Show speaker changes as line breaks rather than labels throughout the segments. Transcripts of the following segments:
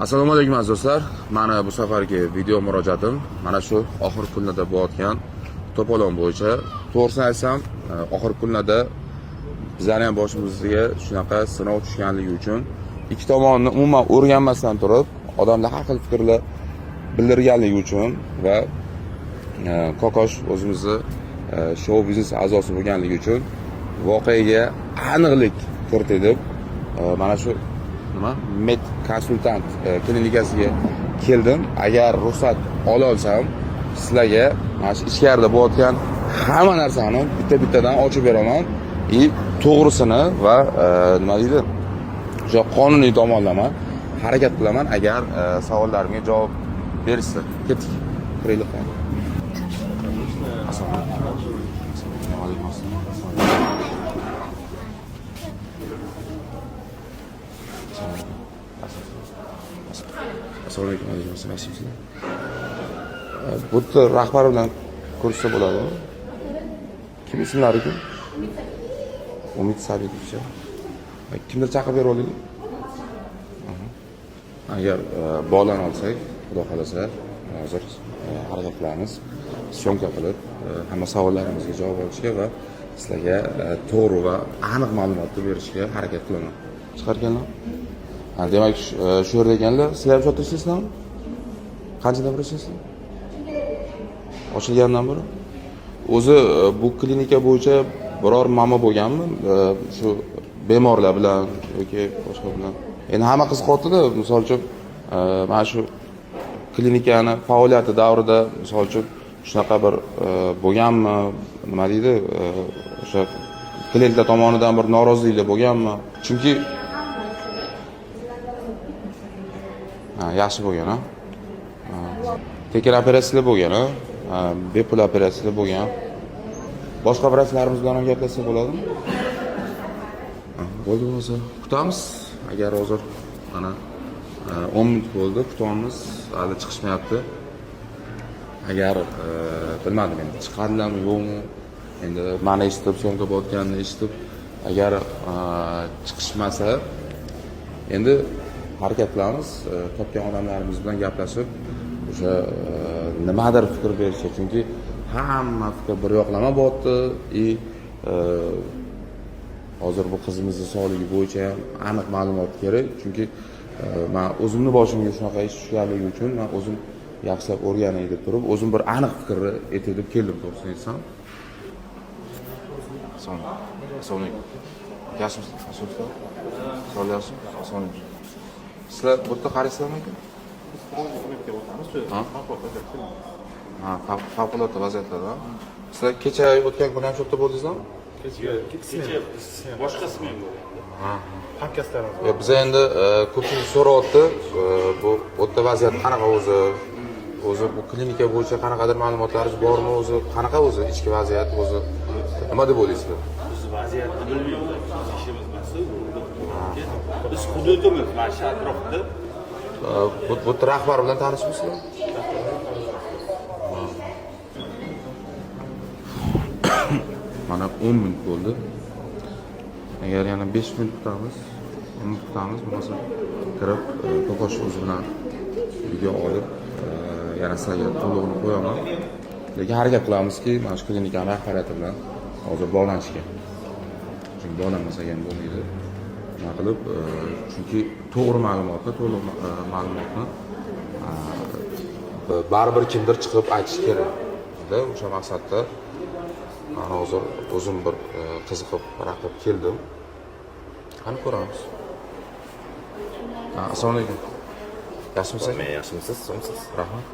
Assalomu alaykum aziz do'stlar. Mana bu safargi video murojaatim mana shu oxirgi kunlarda bo'layotgan to'polon bo'yicha. To'g'risini aytsam, oxirgi kunlarda bizlarning ham boshimizga shunaqa sinov tushganligi uchun ikki tomonni umuman o'rganmasdan turib, odamlar har xil fikrlar bildirganligi uchun va Kokosh o'zimizni shou biznes a'zosi bo'lganligi uchun voqeaga aniqlik kiritib, mana shu med konsultant klinikasiga keldim. Agar ruxsat ola olsam, sizlarga mana shu ichkarida bo'layotgan hamma narsani bitta-bittadan ochib beraman. To'g'risini va nima deydi? O'sha qonuniy tomonlama harakat qilaman agar savollarimga javob berishsa. Ketdik. Kiraylik. Assalomu alaykum. Nasibsizlar. Bu yerda rahbar bilan ko'rishsa bo'ladi. Kim ismlari kim? Umid Sabitovich. Kimdir chaqirib bera olaylik. Agar bog'lana olsak, xudo xolasa, hozir harakat qilamiz. Syomka qilib, hamma savollarimizga javob olishga va sizlarga to'g'ri va aniq ma'lumotni berishga harakat qilaman. Chiqarganlar? Demak, shu yerda ekanlar. Sizlar ham sotib ishlaysizlarmi? Qanchadan beri ishlaysizlar? Ochilgandan beri? O'zi bu klinika bo'yicha biror ma'lum bo'lganmi? Shu bemorlar bilan yoki boshqa bilan. Endi hamma qiziqyapti-da, misol uchun, mana shu klinikani faoliyati davrida misol uchun shunaqa bir bo'lganmi? Nima deydi? O'sha klientlar tomonidan bir noroziliklar bo'lganmi? Chunki yaxshi bo'lgan, tekin operatsiyalar bo'lgan, bepul operatsiyalar bo'lgan. Boshqa operatsiyalarimiz bilan ham gaplashsa bo'ladimi? Bo'ldi bo'lsa, kutamiz. Agar hozir mana 10 minut bo'ldi, kutamiz. Hali chiqishmayapti. Agar bilmadim endi chiqadilarmi, yo'qmi? Endi mana eshitib, syomka bo'layotganini eshitib, agar chiqishmasa, endi harakat qilamiz. Topgan odamlarimiz bilan gaplashib, o'sha nimadir fikr berishga, chunki hamma fikr bir yoqlama bo'lyapti. Hozir bu qizimizning sog'ligi bo'yicha ham aniq ma'lumot kerak, chunki men o'zimning boshimga shunaqa ish tushganligi uchun men o'zim yaxshilab o'rganay deb turib, o'zim bir aniq fikrni aytib deb keldim, to'g'risini aytsam. Assalomu alaykum. Yaxshimisiz? Assalomu alaykum. Sizlar bu yerda qaraysizlarmi aka? Favqulodda vaziyatlarda. Sizlar kecha o'tgan kun ham shu yerda bo'ldingizlarmi?
Kecha boshqasi men bo'ldi. Hamkasblarimiz.
Biz endi ko'pchilik so'rayapti, bu yerda vaziyat qanaqa o'zi bu klinika bo'yicha qanaqadir ma'lumotlaringiz bormi, o'zi qanaqa o'zi ichki vaziyat o'zi nima deb o'ylaysizlar?
Biz vaziyatni bilmaymiz. Ishimiz mas'ul. Biz hududimiz mana shu atrofda.
Bu rahbar bilan tanishmisizlar? Mana 10 minut bo'ldi. Agar yana 5 minut kutamiz, 10 minut kutamiz, bo'lmasa kirib Kokosh o'zi bilan video olib, yana sizlarga to'lig'ini qo'yaman. Lekin harakat qilamizki, mana shu klinikaning rahbariyati bilan hozir bog'lanishga. Chunki bog'lanmasak ham bo'lmaydi. Nima qilib, chunki to'g'ri ma'lumotni, to'liq ma'lumotni baribir kimdir chiqib aytish kerak. O'sha maqsadda men hozir o'zim bir qiziqib raqib keldim. Qani ko'ramiz. Assalomu alaykum. Yaxshimisiz?
Men yaxshimisiz, so'msiz.
Rahmat.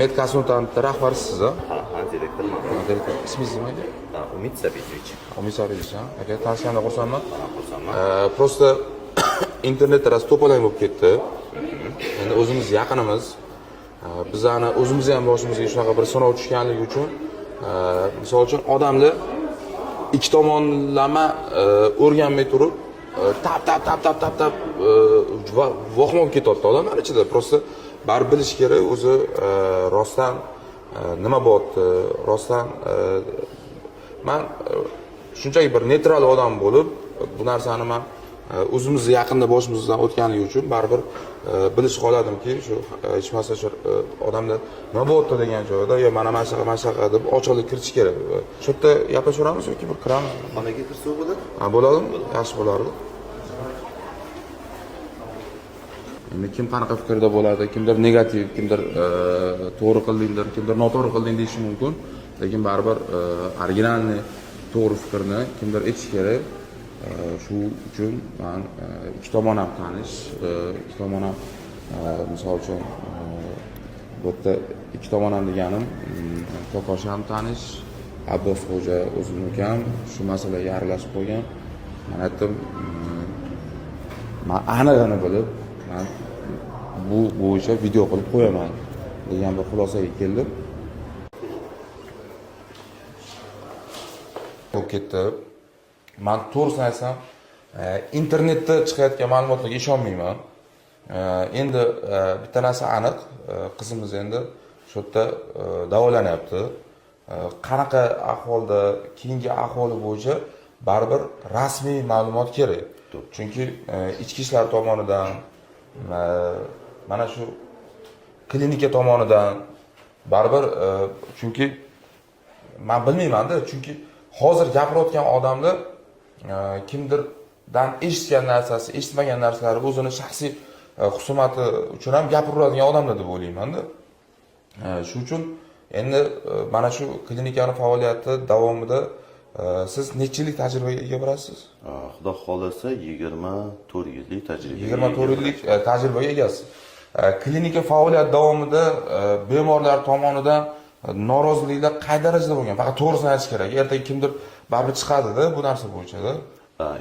Med konsultant rahbarisiz,
Ha, direktorman.
Direktor. Ismingiz nima edi?
Umid Sabitovich.
Umid Sabitovich, aka tanishganimdan xursandman.
Xursandman.
Prosta internetda rost to'polon bo'lib ketdi. Endi o'zimiz yaqinimiz. Bizani o'zimiz ham boshimizga shunaqa bir sinov tushganligi uchun, misol uchun odamlar ikki tomonlama o'rganmay turib, tap vohma bo'lib ketyapti odamlar ichida. Prosta baribir bilish kerak o'zi rostdan nima bo'lyapti, rostdan men shunchaki bir neytral odam bo'lib, bu narsani men o'zimizni yaqinda boshimizdan o'tganligi uchun baribir bilish qoladimki, shu hech bo'lmasa shu odamlar nima bo'lyapti degan joyda yo mana shunaqa deb ochiqlik kiritish kerak. Shu yerda gaplashaveramiz yoki bir kiramiz?
Xonaga kirsa bo'ladi.
Ha, bo'ladimi? Yaxshi bo'lardi. Endi kim qanaqa fikrda bo'ladi, kimdir negativ, kimdir to'g'ri qildingdir, kimdir noto'g'ri qilding deyishi mumkin. Lekin baribir originalni to'g'ri fikrni kimdir aytish kerak. Shu uchun men ikki tomon ham tanish, ikki tomon ham misol uchun bu yerda ikki tomon ham deganim Kokosh ham tanish, Abbos xo'ja o'zimni ukam shu masalaga aralashib qo'ygan. Men aytdim, men anig'ini bilib, men bu bo'yicha video qilib qo'yaman degan bir xulosaga keldim. Bo'lib ketdi. Men to'g'risini aytsam, internetda chiqayotgan ma'lumotlarga ishonmayman. Endi bitta narsa aniq, qizimiz endi shu yerda davolanyapti. Qanaqa ahvolda, keyingi ahvoli bo'yicha baribir rasmiy ma'lumot kerak. Chunki ichki ishlar tomonidan, mana shu klinika tomonidan baribir chunki men bilmayman-da, chunki hozir gapirayotgan odamlar kimdirdan eshitgan narsasi, eshitmagan narsalari o'zini shaxsiy xusumati uchun ham gapiradigan odamlar deb o'ylayman-da. Shu uchun endi mana shu klinikani faoliyati davomida siz necha yillik tajribaga ega bo'lasiz?
Xudo xolasa 24 yillik tajribaga.
24 yillik tajribaga egasiz. Klinika faoliyat davomida bemorlar tomonidan noroziliklar qay darajada bo'lgan? Faqat to'g'risini aytish kerak. Ertaga kimdir baribir chiqadi-da bu narsa bo'yicha-da.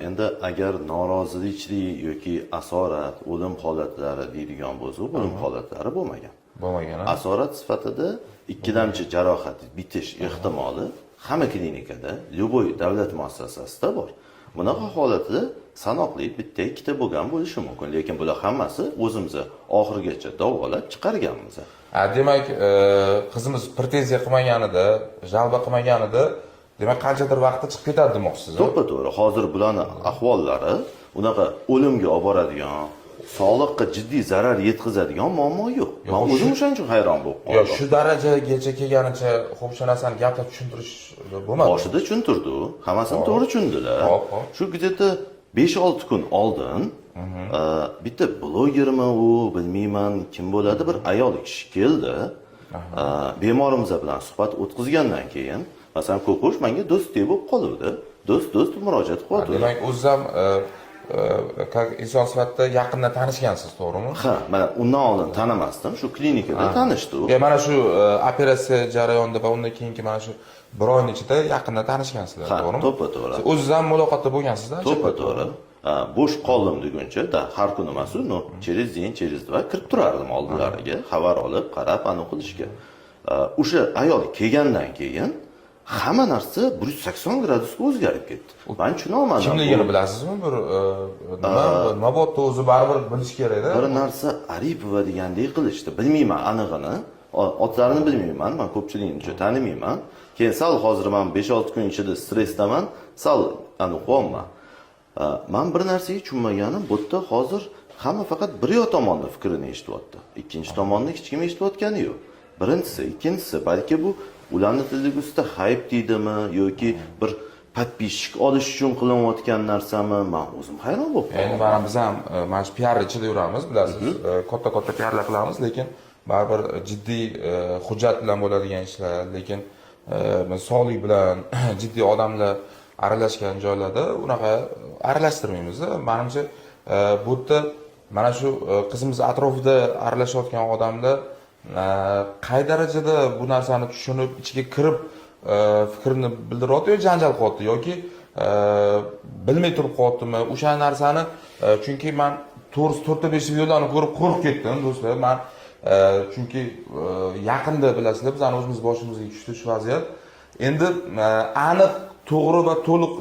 Endi agar norozilikchilik yoki asorat, o'lim holatlari deydigan bo'lsa, o'lim holatlari bo'lmagan.
Bo'lmagan.
Asorat sifatida ikkilamchi jarohat bitish ehtimoli hamma klinikada, любой davlat muassasasida bor. Bunaqa holatda sanoqli bitta ikkita bo'lgan bo'lishi mumkin, lekin bular hammasi o'zimiz oxirigacha davolab chiqarganmiz.
Demak, qizimiz proteziya qilmaganida, jalba qilmaganida, demak qanchadir vaqtda chiqib ketadi demoqchisiz.
To'ppa-to'g'ri. Hozir bularning ahvollari unaqa o'limga olib boradigan, sog'liqqa jiddiy zarar yetkazadigan muammo yo'q. Men o'zim o'shaning uchun hayron bo'lib qoldim.
Yo'q, shu darajagacha kelganicha xo'p shu narsani gapga tushuntirish bo'lmadi.
Boshida tushuntirdi, hammasini to'g'ri tushundilar. Shu gideta 5-6 kun oldin bitta blogermi u, bilmayman kim bo'ladi, bir ayol kishi keldi. Bemorimiz bilan suhbat o'tkazgandan keyin, masalan, Kokosh menga do'stdek bo'lib qoldi. Do'st murojaat qildi.
Demak, o'zi ham inson sifatida yaqindan tanishgansiz, to'g'rimi?
Ha, mana undan oldin tanimasdim, shu klinikada tanishdik.
Mana shu operatsiya jarayonida va undan keyingi mana shu bir oyning ichida yaqindan tanishgansizlar, to'g'rimi?
To'ppa-to'g'ri.
O'zingiz ham muloqotda bo'lgansizlar?
To'ppa-to'g'ri. Bo'sh qoldim deguncha, har kuni emas, через день, через два kirib turardim oldilariga, xabar olib, qarab, aniq qilishga. O'sha ayol kelgandan keyin hamma narsa 180 gradusga o'zgarib ketdi. Men tushuna olmadim.
Kimligini bilasizmi? Bir nima bo'pti o'zi baribir bilish kerak-da.
Bir narsa Aripova degandek qilishdi. Bilmayman anig'ini, otlarini bilmayman, men ko'pchilikni juda tanimayman. Keyin sal hozir men 5-6 kun ichida stressdaman, sal aniqman. Men bir narsaga tushunmaganim, bu yerda hozir hamma faqat bir yo tomonning fikrini eshityapti. Ikkinchi tomonni hech kim eshitayotgani yo'q. Birinchisi, ikkinchisi, balki bu ularning tilligusida hype deydimi yoki bir подписчик olish uchun qilinayotgan narsami? Men o'zim hayron bo'lib qoldim.
Endi mana biz ham mana shu PR ichida yuramiz, bilasiz. Katta PRlar qilamiz, lekin baribir jiddiy hujjat bilan bo'ladigan ishlar, lekin sog'lik bilan jiddiy odamlar aralashgan joylarda unaqa aralashtirmaymiz. Menimcha bu yerda mana shu qizimiz atrofida aralashayotgan odamlar qay darajada bu narsani tushunib, ichiga kirib fikrini bildiryapti yoki janjal qilyapti yoki bilmay turib qolyaptimi? O'sha narsani chunki men 4-5 videolarni ko'rib qo'rqib ketdim, do'stlar. Men chunki yaqinda bilasizlar, bizning o'zimiz boshimizga tushdi shu vaziyat. Endi aniq, to'g'ri va to'liq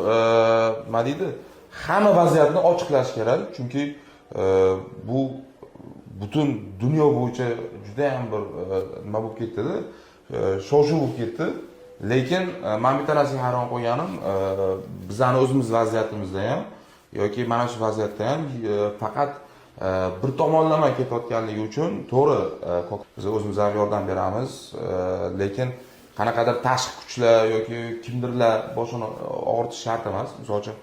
nima deydi? Hamma vaziyatni ochiqlash kerak, chunki bu butun dunyo bo'yicha juda ham bir nima bo'lib ketdi-da, shov-shuv bo'lib ketdi. Lekin men bitta narsaga hayron qolganim, bizning o'zimiz vaziyatimizda ham yoki mana shu vaziyatda ham faqat bir tomonlama ketayotganligi uchun to'g'ri biz o'zimiz ham yordam beramiz, lekin qanaqadir tashqi kuchlar yoki kimdirlar boshini og'ritish shart emas. Misol uchun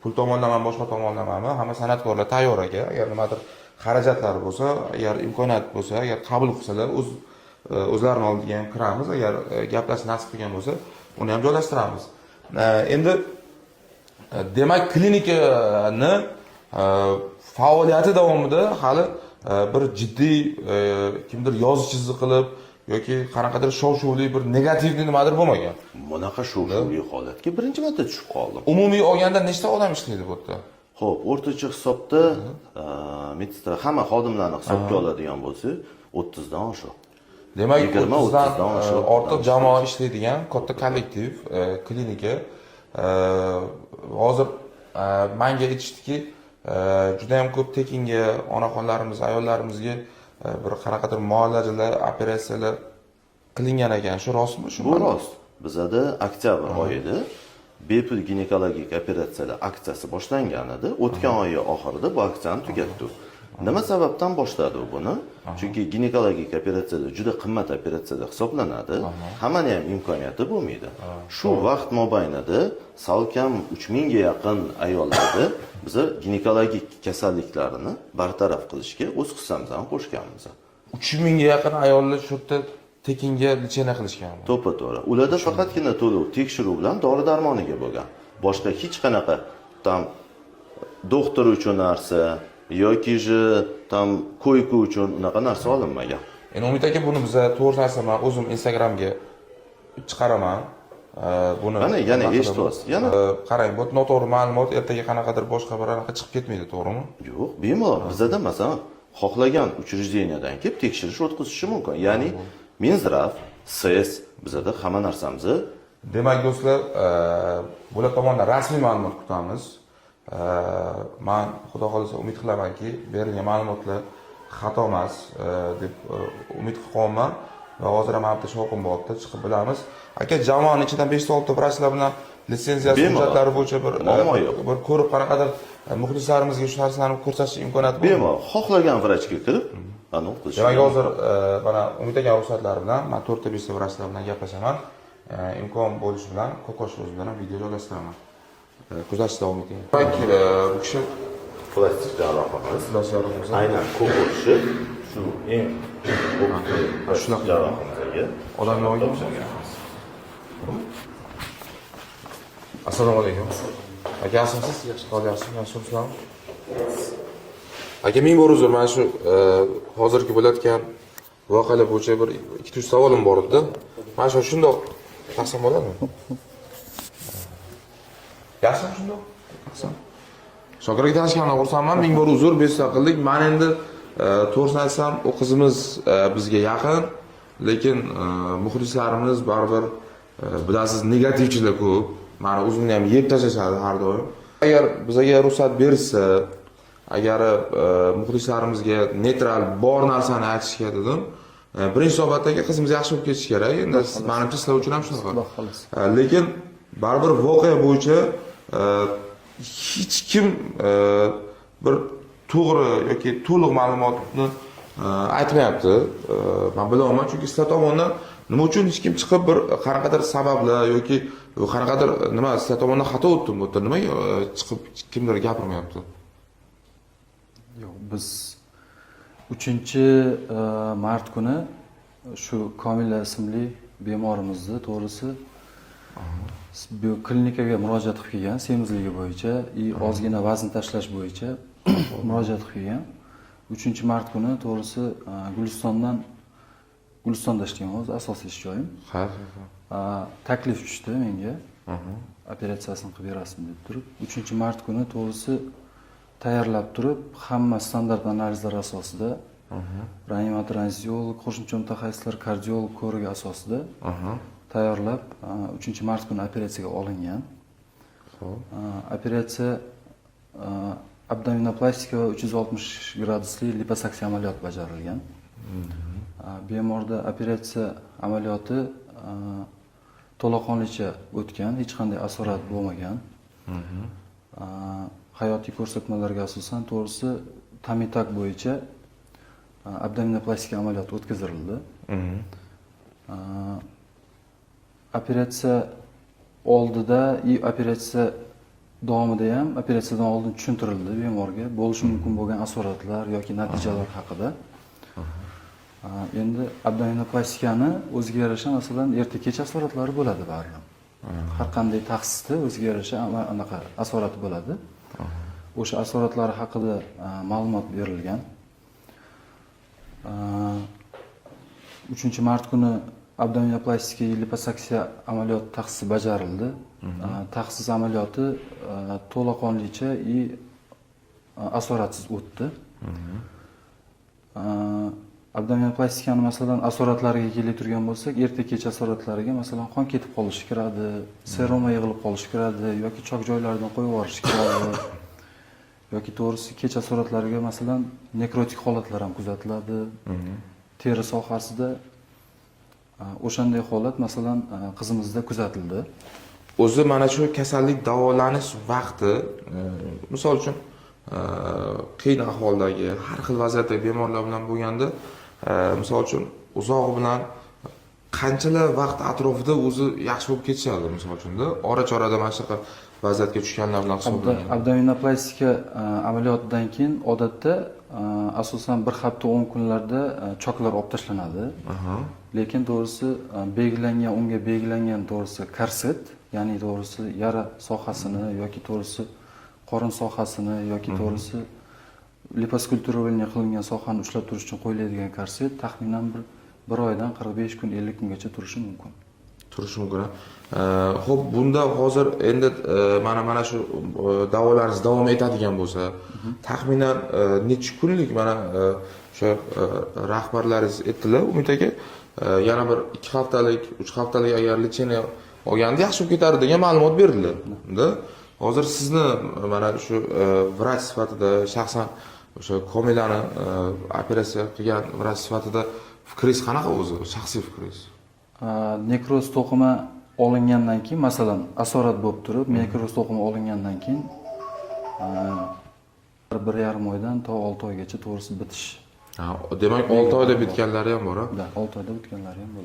pul tomonlama boshqa tomonlamami, hamma san'atkorlar tayyor aka. Agar nimadir xarajatlari bo'lsa, agar imkoniyat bo'lsa, agar qabul qilsalar o'zlarini oldiga ham kiramiz. Agar gaplashib nasib qilgan bo'lsa, uni ham joylashtiramiz. Endi demak, klinikani faoliyati davomida hali bir jiddiy kimdir yozish chiziq qilib yoki qanaqadir shov-shuvli bir negativli nimadir bo'lmagan.
Bunaqa shov-shuvli holatga birinchi marta tushib qoldim.
Umumiy olganda nechta odam ishlaydi bu yerda?
Xo'p, o'rtacha hisobda meditsina hamma xodimlarni hisobga oladigan bo'lsa, 30 dan oshiq.
Demak,
20-30 dan
ortiq jamoa ishlaydigan katta kollektiv klinika. Hozir menga aytishdiki, juda ham ko'p tekinga onaxonlarimiz, ayollarimizga bir qanaqadir muolajalar, operatsiyalar qilingan ekan. Shu rostmi?
Bu rost. Bizada oktyabr oyida bepul ginekologik operatsiyalar aksiyasi boshlangan edi. O'tgan oy oxirida bu aksiyani tugatdik. Nima sababdan boshladi u buni? Chunki ginekologik operatsiyalar juda qimmat operatsiyalar hisoblanadi. Hammani ham imkoniyati bo'lmaydi. Shu vaqt mobaynida salkam 3000 ga yaqin ayollarni biz ginekologik kasalliklarini bartaraf qilishga o'z hissamizni qo'shganmiz.
3000 ga yaqin ayollar shu yerda tekinga lechena qilishgan.
To'ppa-to'g'ri. Ularda faqatgina to'lov, tekshiruv bilan dori-darmoniga bo'lgan. Boshqa hech qanaqa tam doktor uchun narsa yoki tam ko'yku uchun unaqa narsa olinmagan.
Endi Umid aka, buni biz to'g'ri aytsam, o'zim Instagramga chiqaraman. Buni
mana yana eshityapsiz. Yana
qarang, bu noto'g'ri ma'lumot ertaga qanaqadir boshqa bir anaqa chiqib ketmaydi, to'g'rimi?
Yo'q, bemalol. Bizda masalan xohlagan uchrejeniyadan kelib tekshirish o'tkazishi mumkin. Ya'ni Minzdrav, SES bizda hamma narsamizni.
Demak do'stlar, bular tomonidan rasmiy ma'lumot kutamiz. Men xudo xolisa umid qilamanki, berilgan ma'lumotlar xato emas deb umid qilaman va hozir ham bitta shovqin bo'lyapti, chiqib bilamiz. Aka, jamoani ichidan 5-6 vrachlar bilan litsenziyasi hujjatlari bo'yicha bir ko'rib qanaqadir muxlislarimizga shu narsalarni ko'rsatish imkoniyati bor.
Bemalol, xohlagan vrachga kirib, aniq qilish.
Demak, hozir mana Umid aka ruxsatlari bilan men 4-5 vrachlar bilan gaplashaman. Imkon bo'lishi bilan Kokosh o'zi bilan video joylashtiraman. Kuzatishda davom eting. Demak, bu kishi
plastik jarrohimiz.
Plastik
Aynan Kokoshni shu eng
shunaqa
jarrohimizga
odamga olgan. Assalomu alaykum. Aka, yaxshimisiz? Yaxshi qolyapsiz? Yaxshimisiz? Aka, ming bor uzr, mana shu hozirgi bo'layotgan voqealar bo'yicha bir 2-3 savolim bor edi. Mana shu shundoq taqsim bo'ladimi? Yaxshimi shundoq? Taqsim. Shokir aka, tanishganimdan xursandman. Ming bor uzr, bezovta qildik. Men endi to'g'risini aytsam, u qizimiz bizga yaqin, lekin muxlislarimiz baribir bilasiz, negativchilar ko'p. Meni o'zimni ham yeb tashlashadi har doim. Agar bizga ruxsat bersa, agar muxlislarimizga neytral bor narsani aytishga dedim, birinchi navbatdagi qizimiz yaxshi bo'lib ketishi kerak. Endi menimcha sizlar uchun ham shunaqa. Lekin baribir voqea bo'yicha hech kim bir to'g'ri yoki to'liq ma'lumotni aytmayapti. Men bilaman, chunki sizlar tomonidan nima uchun hech kim chiqib bir qanaqadir sabablar yoki qanaqadir nima sizlar tomonidan xato o'tdimi, bu nima chiqib kimdir gapirmayapti?
Yo'q, biz 3-mart kuni shu Komila ismli bemorimizni to'g'risi bu klinikaga murojaat qilib kelgan, semizligi bo'yicha, ozgina vazn tashlash bo'yicha murojaat qilib kelgan. 3-mart kuni to'g'risi Gulistonda ishlayman, o'zi asosiy ish joyim. Taklif tushdi menga. Operatsiyasini qilib berasizmi deb turib, 3-mart kuni to'g'risi tayyorlab turib, hamma standart analizlar asosida, reanimator, anesteziolog, qo'shimcha mutaxassislar, kardiolog ko'rigi asosida tayyorlab 3-mart kuni operatsiyaga olingan. Operatsiya abdominoplastika va 360 gradusli liposaksiya amaliyoti bajarilgan. Bemorda operatsiya amaliyoti to'laqonlicha o'tgan, hech qanday asorat bo'lmagan. hayotiy ko'rsatmalarga asosan to'g'risi Tamitak bo'yicha abdominoplastika amaliyoti o'tkazildi. Operatsiya oldida и operatsiya davomida ham operatsiyadan oldin tushuntirildi bemorga bo'lishi mumkin bo'lgan asoratlar yoki natijalar haqida. Endi abdominoplastikani o'ziga yarasha masalan erta-kech asoratlari bo'ladi baribir. Har qanday taxsisda o'ziga yarasha anaqa asorati bo'ladi. O'sha asoratlari haqida ma'lumot berilgan. 3-mart kuni abdominoplastika liposaksiya amaliyoti taxsisi bajarildi. Taxsis amaliyoti to'laqonlicha и asoratsiz o'tdi. Abdominoplastikani masalan asoratlariga keltirgan bo'lsak, erta-kech asoratlariga masalan qon ketib qolishi kiradi, seroma yig'ilib qolishi kiradi yoki chok joylaridan qo'yib yuborish kiradi. Yoki to'g'risi kech asoratlariga masalan nekrotik holatlar ham kuzatiladi. Teri sohasida o'shanday holat masalan qizimizda kuzatildi.
O'zi mana shu kasallik davolanish vaqti, misol uchun qiyin ahvoldagi, har xil vaziyatdagi bemorlar bilan bo'lganda, misol uchun uzog'i bilan qanchalar vaqt atrofida o'zi yaxshi bo'lib ketishadi, misol uchunda ora-chorada mana shunaqa vaziyatga tushganlar bilan hisoblangan.
Abdominoplastika amaliyotidan keyin odatda asosan 1 hafta 10 kunlarda choklar olib tashlanadi. Lekin to'g'risi unga belgilangan to'g'risi korset, ya'ni to'g'risi yara sohasini yoki to'g'risi qorin sohasini yoki to'g'risi liposkulturovание qilingan sohani ushlab turish uchun qo'yiladigan korset taxminan bir oydan 45 kun 50 kungacha turishi mumkin.
Turishi mumkin. Xo'p, bunda hozir endi mana shu davolanish davom etadigan bo'lsa, taxminan necha kunlik mana o'sha rahbarlaringiz aytdilar, Umid aka, yana bir 2 haftalik, 3 haftalik agar lecheniya olganda yaxshi bo'lib ketadi degan ma'lumot berdilar. Hozir sizni mana shu vrach sifatida shaxsan o'sha Komilani operatsiya qilgan vrach sifatida fikringiz qanaqa o'zi, shaxsiy fikringiz?
Nekroz to'qima olingandan keyin, masalan, asorat bo'lib turib, nekroz to'qima olingandan keyin 1,5 oydan to 6 oygacha to'g'risi bitish.
Demak 6 oyda bitganlari ham bor-a?
6 oyda bitganlari ham bor.